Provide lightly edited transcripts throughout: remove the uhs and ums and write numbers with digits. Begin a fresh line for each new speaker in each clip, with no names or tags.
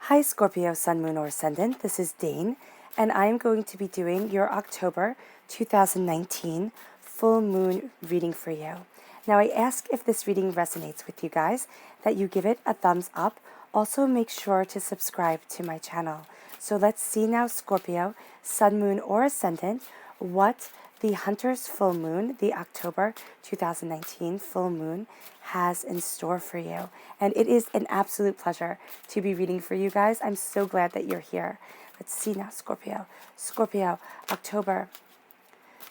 Hi Scorpio, Sun, Moon, or Ascendant. This is Dane, and I am going to be doing your October 2019 full moon reading for you. Now, I ask if this reading resonates with you guys, that you give it a thumbs up. Also, make sure to subscribe to my channel. So let's see now, Scorpio, Sun, Moon, or Ascendant, what the Hunter's full moon, the October 2019 full moon, has in store for you. And it is an absolute pleasure to be reading for you guys. I'm so glad that you're here. Let's see now, Scorpio. Scorpio, October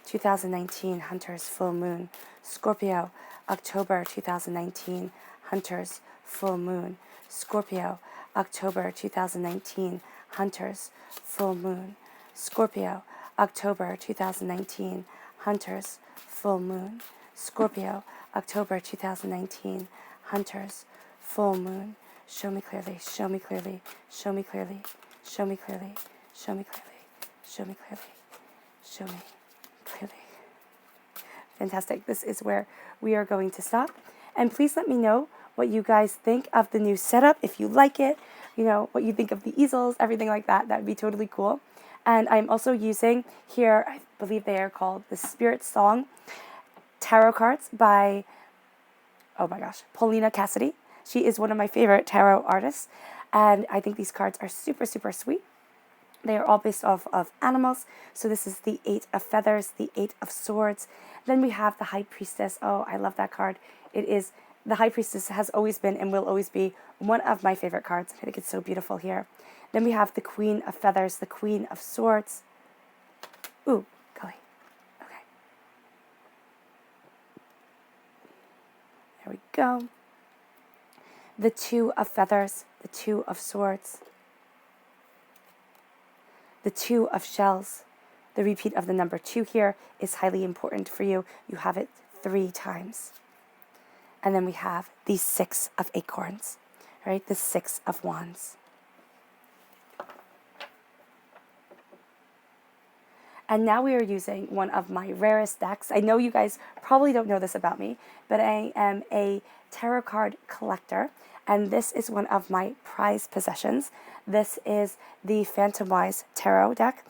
2019 Hunter's full moon. Scorpio, October 2019 Hunter's full moon. Scorpio, October 2019 Hunter's full moon. Scorpio, October 2019 Hunter's full moon. Scorpio, October 2019 Hunter's full moon. Show me clearly, show me clearly, show me clearly, show me clearly, show me clearly, show me clearly, show me clearly. Fantastic. This is where we are going to stop. And please let me know what you guys think of the new setup, if you like it, what you think of the easels, everything like that. That would be totally cool. And I'm also using here, I believe they are called the Spirit Song tarot cards by, Paulina Cassidy. She is one of my favorite tarot artists. And I think these cards are super, super sweet. They are all based off of animals. So this is the 8 of Feathers, the 8 of Swords. Then we have the High Priestess. Oh, I love that card. The High Priestess has always been and will always be one of my favorite cards. I think it's so beautiful here. Then we have the Queen of Feathers, the Queen of Swords. Ooh, golly. Okay. There we go. The 2 of Feathers, the 2 of Swords. The 2 of Shells. The repeat of the number 2 here is highly important for you. You have it 3 times. And then we have the 6 of Acorns, right? The 6 of Wands. And now we are using one of my rarest decks. I know you guys probably don't know this about me, but I am a tarot card collector, and this is one of my prized possessions. This is the Phantom Wise Tarot deck.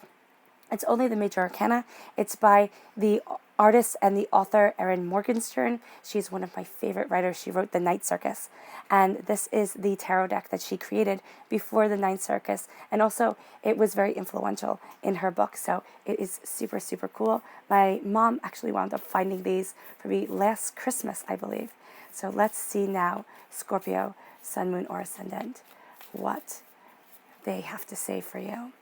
It's only the major arcana. It's by the artist and the author Erin Morgenstern. She's one of my favorite writers. She wrote The Night Circus. And this is the tarot deck that she created before The Night Circus. And also, it was very influential in her book. So it is super, super cool. My mom actually wound up finding these for me last Christmas, I believe. So let's see now, Scorpio, Sun, Moon, or Ascendant, what they have to say for you.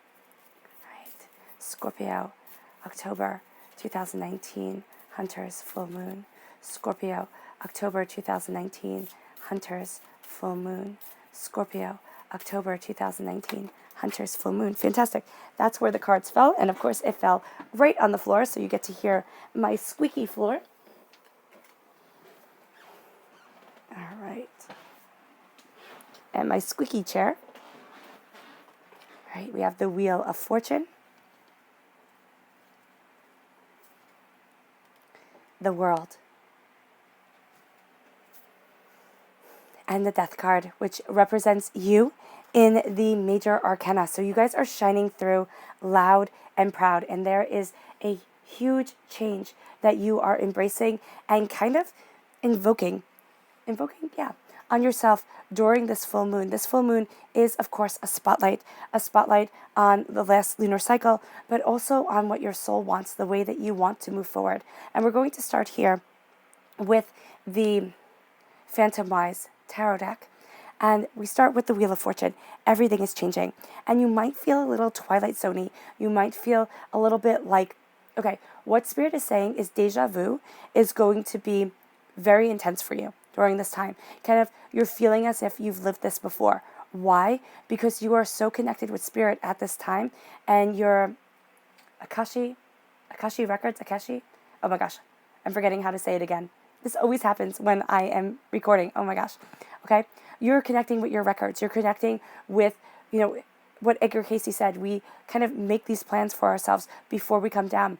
Scorpio, October 2019, Hunter's full moon. Scorpio, October 2019, Hunter's full moon. Scorpio, October 2019, Hunter's full moon. Fantastic. That's where the cards fell. And of course, it fell right on the floor. So you get to hear my squeaky floor. All right. And my squeaky chair. All right. We have the Wheel of Fortune. The World, and the Death card, which represents you in the major arcana. So you guys are shining through loud and proud, and there is a huge change that you are embracing and kind of invoking, on yourself during this full moon. This full moon is, of course, a spotlight on the last lunar cycle, but also on what your soul wants, the way that you want to move forward. And we're going to start here with the Phantom Wise Tarot deck. And we start with the Wheel of Fortune. Everything is changing. And you might feel a little Twilight Zone-y. You might feel a little bit like, okay, what Spirit is saying is deja vu is going to be very intense for you during this time. Kind of, you're feeling as if you've lived this before. Why? Because you are so connected with Spirit at this time, and your Akashi records, oh my gosh, I'm forgetting how to say it again. This always happens when I am recording. Oh my gosh. Okay? You're connecting with your records. You're connecting with, what Edgar Casey said. We kind of make these plans for ourselves before we come down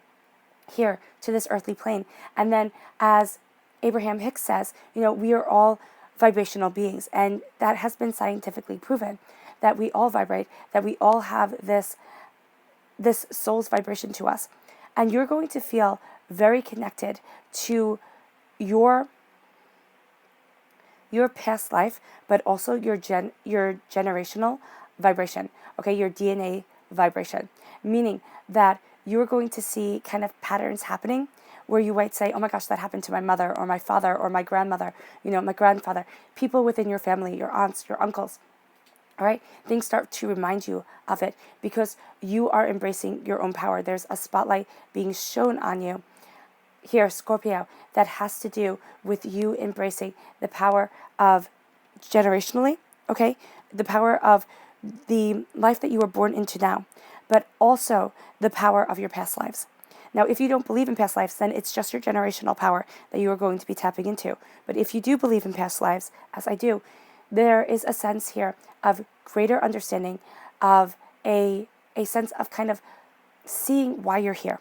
here to this earthly plane. And then, as Abraham Hicks says, we are all vibrational beings, and that has been scientifically proven. that we all vibrate, that we all have this soul's vibration to us. And you're going to feel very connected to your past life, but also your generational vibration, okay, your DNA vibration, meaning that you're going to see kind of patterns happening where you might say, oh my gosh, that happened to my mother or my father or my grandmother, my grandfather, people within your family, your aunts, your uncles. All right, things start to remind you of it because you are embracing your own power. There's a spotlight being shown on you here, Scorpio, that has to do with you embracing the power of generationally, okay, the power of the life that you were born into now, but also the power of your past lives. Now, if you don't believe in past lives, then it's just your generational power that you are going to be tapping into. But if you do believe in past lives, as I do, there is a sense here of greater understanding, of a sense of kind of seeing why you're here.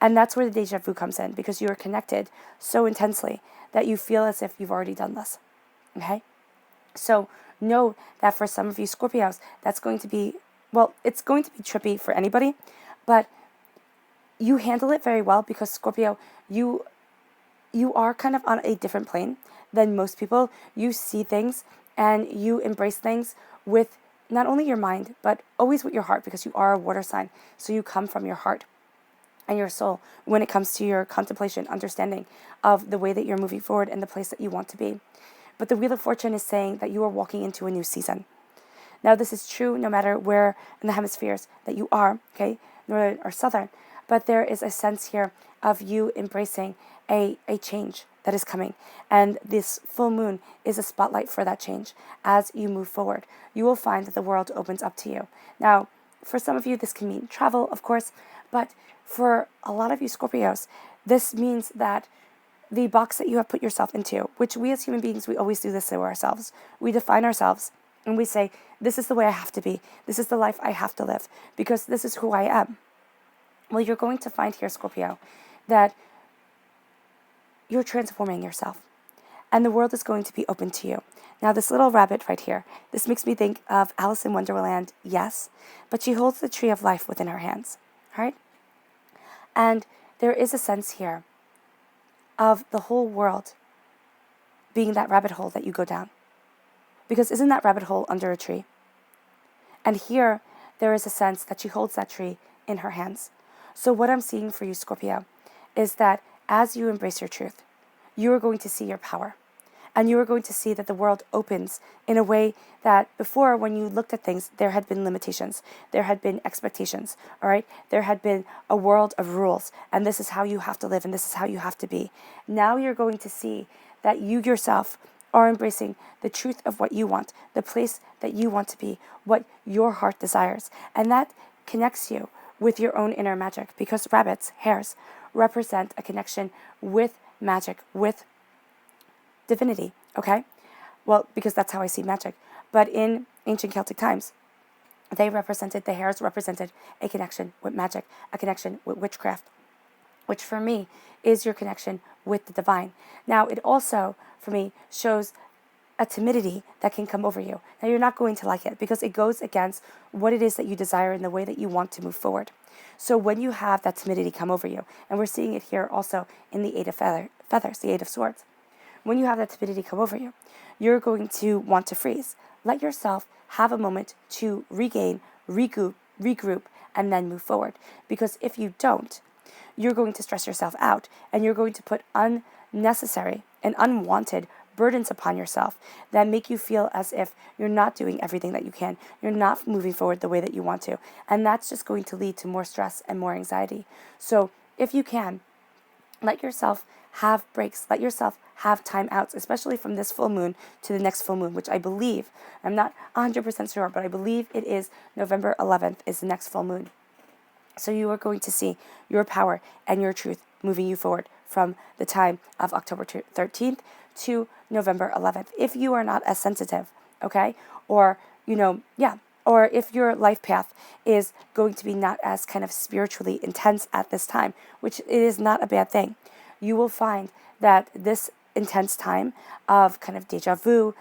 And that's where the deja vu comes in, because you are connected so intensely that you feel as if you've already done this. Okay? So know that for some of you Scorpios, that's going to be, well, it's going to be trippy for anybody, but you handle it very well because Scorpio, you are kind of on a different plane than most people. You see things and you embrace things with not only your mind, but always with your heart, because you are a water sign. So you come from your heart and your soul when it comes to your contemplation, understanding of the way that you're moving forward and the place that you want to be. But the Wheel of Fortune is saying that you are walking into a new season. Now, this is true no matter where in the hemispheres that you are, okay, northern or southern, but there is a sense here of you embracing a change that is coming. And this full moon is a spotlight for that change. As you move forward, you will find that the world opens up to you. Now, for some of you, this can mean travel, of course, but for a lot of you Scorpios, this means that the box that you have put yourself into, which we as human beings, we always do this to ourselves. We define ourselves and we say, this is the way I have to be. This is the life I have to live because this is who I am. Well, you're going to find here, Scorpio, that you're transforming yourself and the world is going to be open to you. Now, this little rabbit right here, this makes me think of Alice in Wonderland, yes, but she holds the tree of life within her hands, all right? And there is a sense here of the whole world being that rabbit hole that you go down. Because isn't that rabbit hole under a tree? And here, there is a sense that she holds that tree in her hands. So what I'm seeing for you, Scorpio, is that as you embrace your truth, you are going to see your power. And you are going to see that the world opens in a way that before, when you looked at things, there had been limitations. There had been expectations, all right? There had been a world of rules, and this is how you have to live, and this is how you have to be. Now you're going to see that you yourself are embracing the truth of what you want, the place that you want to be, what your heart desires. And that connects you with your own inner magic, because rabbits, hares, represent a connection with magic, with divinity, okay? Well, because that's how I see magic. But in ancient Celtic times, the hares represented a connection with magic, a connection with witchcraft, which for me is your connection with the divine. Now, it also, for me, shows a timidity that can come over you. Now, you're not going to like it because it goes against what it is that you desire and the way that you want to move forward. So when you have that timidity come over you, and we're seeing it here also in the Eight of Feathers, the Eight of Swords, when you have that timidity come over you, you're going to want to freeze. Let yourself have a moment to regain, regroup, and then move forward. Because if you don't, you're going to stress yourself out, and you're going to put unnecessary and unwanted burdens upon yourself that make you feel as if you're not doing everything that you can. You're not moving forward the way that you want to. And that's just going to lead to more stress and more anxiety. So if you can, let yourself have breaks. Let yourself have time outs, especially from this full moon to the next full moon, which I believe, I'm not 100% sure, but I believe it is November 11th is the next full moon. So you are going to see your power and your truth moving you forward from the time of October 13th to November 11th. If you are not as sensitive, okay, or, or if your life path is going to be not as kind of spiritually intense at this time, which it is not a bad thing, you will find that this intense time of kind of deja vu,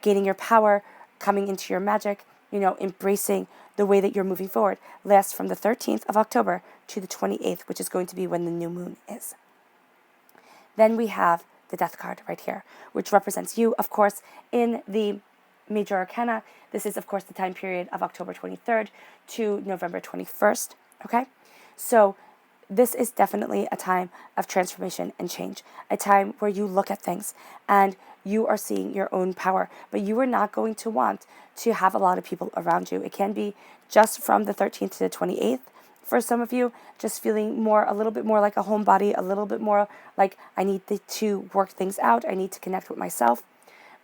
gaining your power, coming into your magic, embracing the way that you're moving forward, lasts from the 13th of October to the 28th, which is going to be when the new moon is. Then we have the Death card right here, which represents you, of course, in the major arcana. This is, of course, the time period of October 23rd to November 21st, okay? So this is definitely a time of transformation and change, a time where you look at things and you are seeing your own power, but you are not going to want to have a lot of people around you. It can be just from the 13th to the 28th. For some of you, just feeling a little bit more like a homebody, a little bit more like I need to work things out, I need to connect with myself.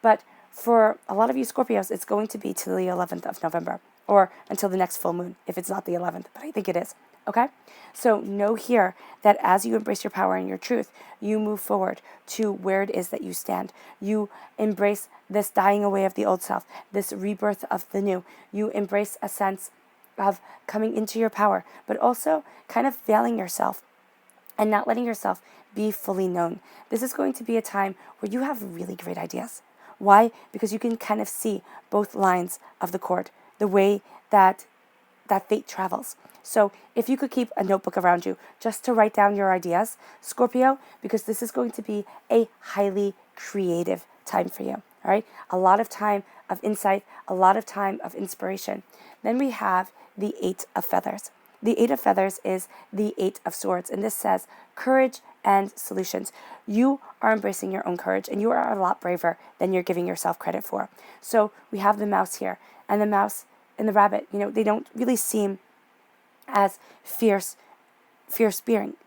But for a lot of you Scorpios, it's going to be till the 11th of November, or until the next full moon, if it's not the 11th, but I think it is, okay? So know here that as you embrace your power and your truth, you move forward to where it is that you stand. You embrace this dying away of the old self, this rebirth of the new. You embrace a sense of coming into your power, but also kind of veiling yourself and not letting yourself be fully known. This is going to be a time where you have really great ideas. Why? Because you can kind of see both lines of the cord, the way that fate travels. So if you could keep a notebook around you just to write down your ideas, Scorpio, because this is going to be a highly creative time for you. All right, a lot of time of insight, a lot of time of inspiration. Then we have the Eight of Feathers. The Eight of Feathers is the Eight of Swords, and this says courage and solutions. You are embracing your own courage, and you are a lot braver than you're giving yourself credit for. So we have the mouse here, and the mouse and the rabbit, they don't really seem as fierce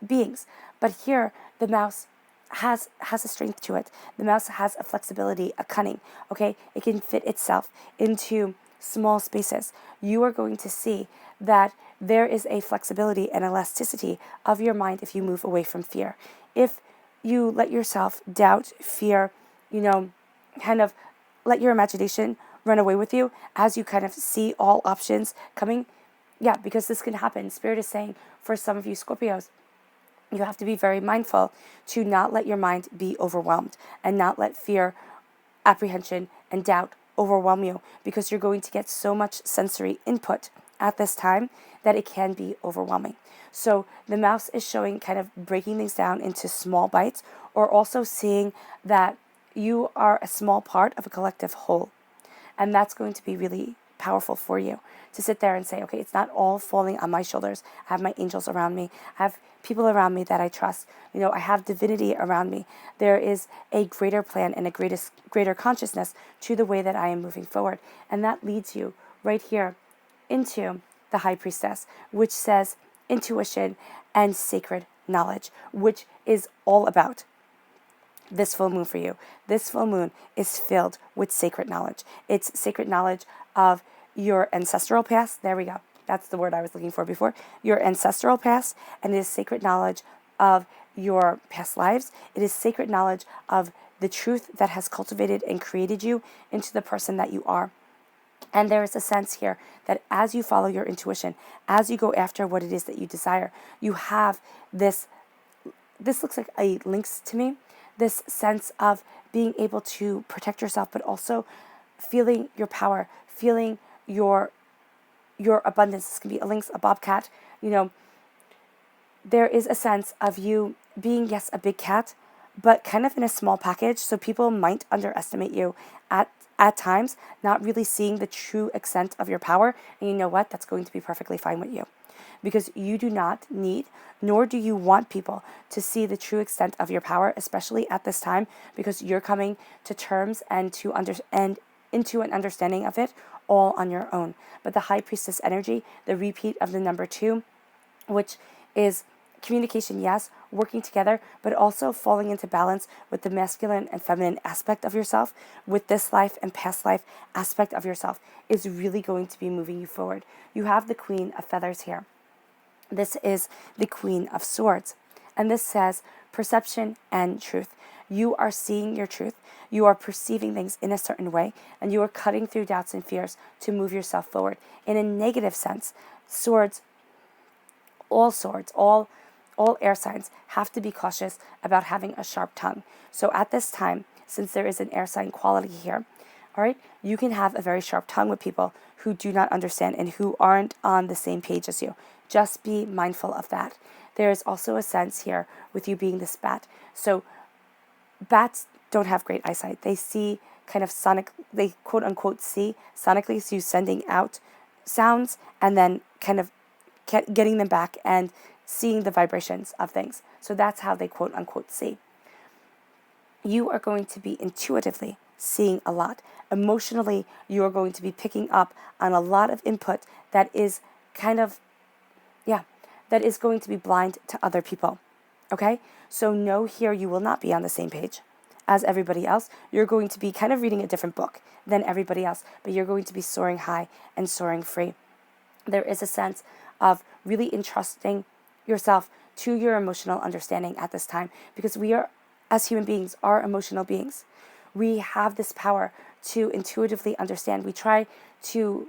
beings. But here, the mouse has a strength to it. The mouse has a flexibility, a cunning, okay? It can fit itself into small spaces. You are going to see that there is a flexibility and elasticity of your mind if you move away from fear. If you let yourself doubt, fear, kind of let your imagination run away with you as you kind of see all options coming, because this can happen. Spirit is saying for some of you Scorpios, you have to be very mindful to not let your mind be overwhelmed and not let fear, apprehension, and doubt overwhelm you, because you're going to get so much sensory input at this time that it can be overwhelming. So the mouse is showing kind of breaking things down into small bites, or also seeing that you are a small part of a collective whole. And that's going to be really powerful for you to sit there and say, okay, it's not all falling on my shoulders. I have my angels around me. I have people around me that I trust. I have divinity around me. There is a greater plan and a greater consciousness to the way that I am moving forward. And that leads you right here into the High Priestess, which says intuition and sacred knowledge, which is all about this full moon for you. This full moon is filled with sacred knowledge. It's sacred knowledge of your ancestral past. There we go. That's the word I was looking for before. Your ancestral past, and it is sacred knowledge of your past lives. It is sacred knowledge of the truth that has cultivated and created you into the person that you are. And there is a sense here that as you follow your intuition, as you go after what it is that you desire, you have this looks like a lynx to me, this sense of being able to protect yourself, but also feeling your power, feeling your abundance. This can be a lynx, a bobcat. There is a sense of you being, yes, a big cat, but kind of in a small package. So people might underestimate you at times, not really seeing the true extent of your power. And you know what? That's going to be perfectly fine with you, because you do not need, nor do you want people to see the true extent of your power, especially at this time, because you're coming to terms and into an understanding of it all on your own. But the High Priestess energy, the repeat of the number 2, which is communication, yes, working together, but also falling into balance with the masculine and feminine aspect of yourself, with this life and past life aspect of yourself, is really going to be moving you forward. You have the Queen of Feathers here. This is the Queen of Swords, and this says perception and truth. You are seeing your truth. You are perceiving things in a certain way, and you are cutting through doubts and fears to move yourself forward. In a negative sense, all air signs have to be cautious about having a sharp tongue. So at this time, since there is an air sign quality here, All right, you can have a very sharp tongue with people who do not understand and who aren't on the same page as you. Just be mindful of that. There is also a sense here with you being this bat. So bats don't have great eyesight. They see kind of sonic, they quote unquote see sonically, so you sending out sounds and then kind of getting them back and seeing the vibrations of things. So that's how they quote unquote see. You are going to be intuitively seeing a lot. Emotionally, you are going to be picking up on a lot of input that is kind of, that is going to be blind to other people. Okay? So know here you will not be on the same page as everybody else. You're going to be kind of reading a different book than everybody else, but you're going to be soaring high and soaring free. There is a sense of really entrusting yourself to your emotional understanding at this time, because we are, as human beings, are emotional beings. We have this power to intuitively understand. We try to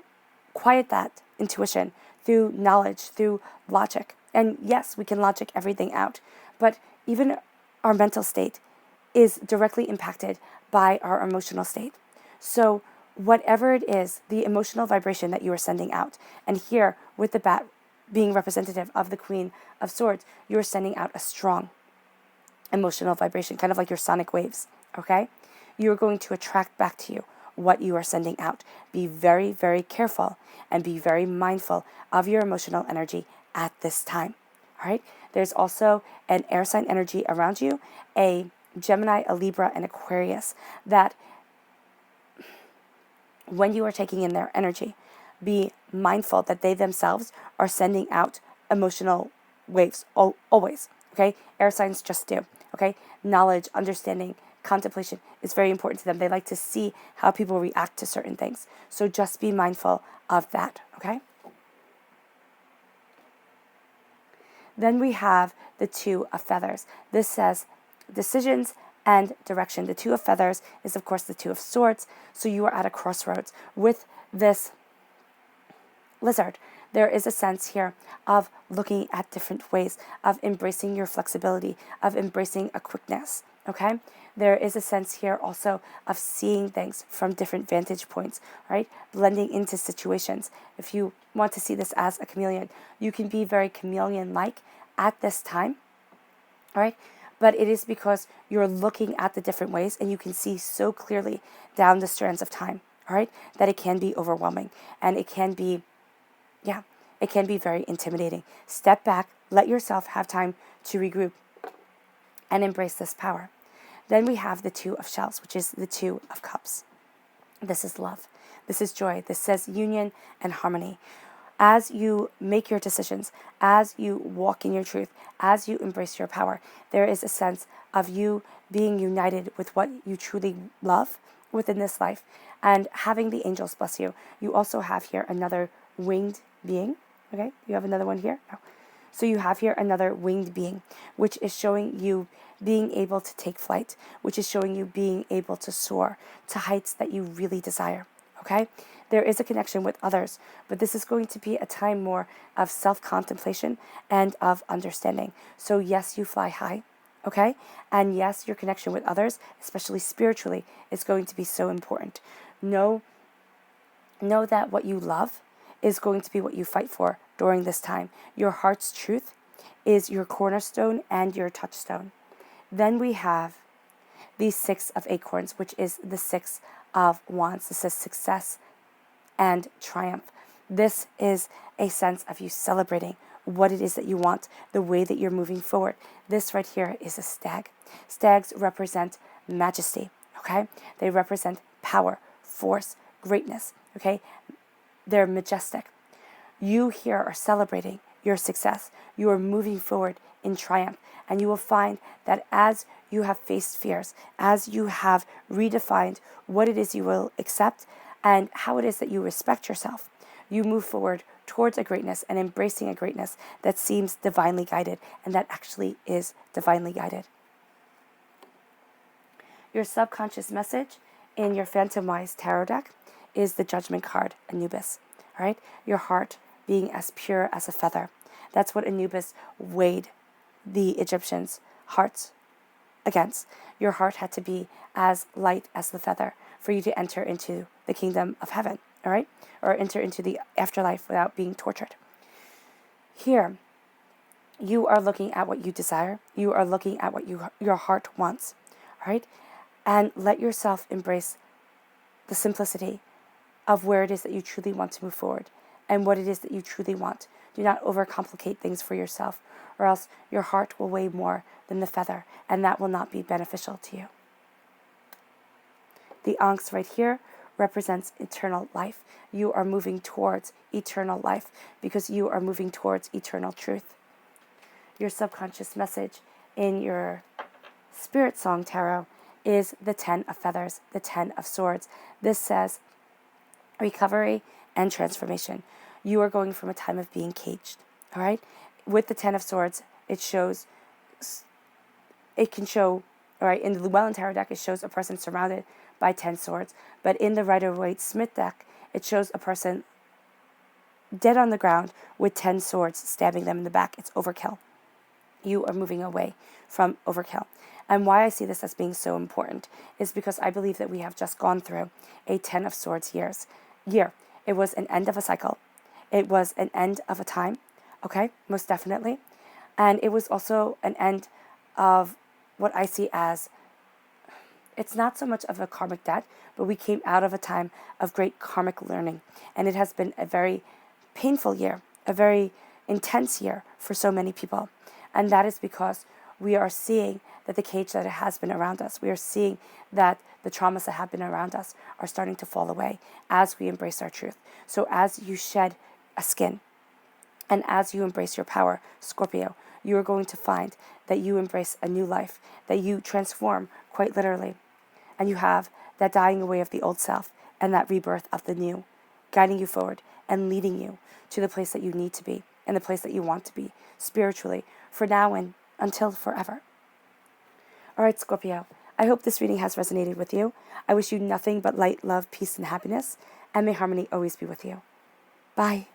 quiet that intuition through knowledge, through logic. And yes, we can logic everything out, but even our mental state is directly impacted by our emotional state. So whatever it is, the emotional vibration that you are sending out, and here with the bat being representative of the Queen of Swords, you are sending out a strong emotional vibration, kind of like your sonic waves, okay? You are going to attract back to you what you are sending out. Be very, very careful and be very mindful of your emotional energy at this time, all right? There's also an air sign energy around you, a Gemini, a Libra, and Aquarius, that when you are taking in their energy, be mindful that they themselves are sending out emotional waves always, okay? Air signs just do, okay? Knowledge, understanding, contemplation is very important to them. They like to see how people react to certain things. So just be mindful of that, okay? Then we have the Two of Feathers. This says decisions and direction. The Two of Feathers is, of course, the Two of Swords. So you are at a crossroads with this lizard. There is a sense here of looking at different ways, of embracing your flexibility, of embracing a quickness, okay? There is a sense here also of seeing things from different vantage points, right? Blending into situations. If you want to see this as a chameleon, you can be very chameleon-like at this time, all right? But it is because you're looking at the different ways and you can see so clearly down the strands of time, all right, that it can be overwhelming and it can be, it can be very intimidating. Step back, let yourself have time to regroup and embrace this power. Then we have the Two of Shells, which is the Two of Cups. This is love. This is joy. This says union and harmony. As you make your decisions, as you walk in your truth, as you embrace your power, there is a sense of you being united with what you truly love within this life and having the angels bless you. You also have here another winged being. Okay, you have another one here? No. So you have here another winged being, which is showing you being able to take flight, which is showing you being able to soar to heights that you really desire, okay? There is a connection with others, but this is going to be a time more of self-contemplation and of understanding. So yes, you fly high, okay? And yes, your connection with others, especially spiritually, is going to be so important. Know that what you love is going to be what you fight for during this time. Your heart's truth is your cornerstone and your touchstone. Then we have the Six of Acorns, which is the Six of Wands. This is success and triumph. This is a sense of you celebrating what it is that you want, the way that you're moving forward. This right here is a stag. Stags represent majesty, okay? They represent power, force, greatness, okay? They're majestic. You here are celebrating your success. You are moving forward in triumph. And you will find that as you have faced fears, as you have redefined what it is you will accept and how it is that you respect yourself, you move forward towards a greatness and embracing a greatness that seems divinely guided and that actually is divinely guided. Your subconscious message in your Phantom Wise Tarot deck is the Judgment card, Anubis, all right? Your heart being as pure as a feather. That's what Anubis weighed the Egyptians' hearts against. Your heart had to be as light as the feather. for you to enter into the kingdom of heaven, all right? Or enter into the afterlife without being tortured. Here, you are looking at what you desire. You are looking at what your heart wants, all right? And let yourself embrace the simplicity of where it is that you truly want to move forward and what it is that you truly want. Do not overcomplicate things for yourself, or else your heart will weigh more than the feather, and that will not be beneficial to you. The Ankhs right here represents eternal life. You are moving towards eternal life because you are moving towards eternal truth. Your subconscious message in your Spirit Song Tarot is the 10 of Feathers, the 10 of Swords. This says recovery and transformation. You are going from a time of being caged, all right? With the 10 of Swords, it can show, all right, in the Llewellyn Tarot deck, it shows a person surrounded by 10 swords. But in the Rider-Waite-Smith deck, it shows a person dead on the ground with 10 swords stabbing them in the back. It's overkill. You are moving away from overkill. And why I see this as being so important is because I believe that we have just gone through a 10 of Swords year. It was an end of a cycle. It was an end of a time, okay, most definitely. And it was also an end of what I see as, it's not so much of a karmic debt, but we came out of a time of great karmic learning. And it has been a very painful year, a very intense year for so many people. And that is because we are seeing that the cage that has been around us, we are seeing that the traumas that have been around us are starting to fall away as we embrace our truth. So as you shed a skin and as you embrace your power, Scorpio, you are going to find that you embrace a new life, that you transform quite literally. And you have that dying away of the old self and that rebirth of the new, guiding you forward and leading you to the place that you need to be and the place that you want to be spiritually for now and until forever. All right, Scorpio, I hope this reading has resonated with you. I wish you nothing but light, love, peace, and happiness, and may harmony always be with you. Bye.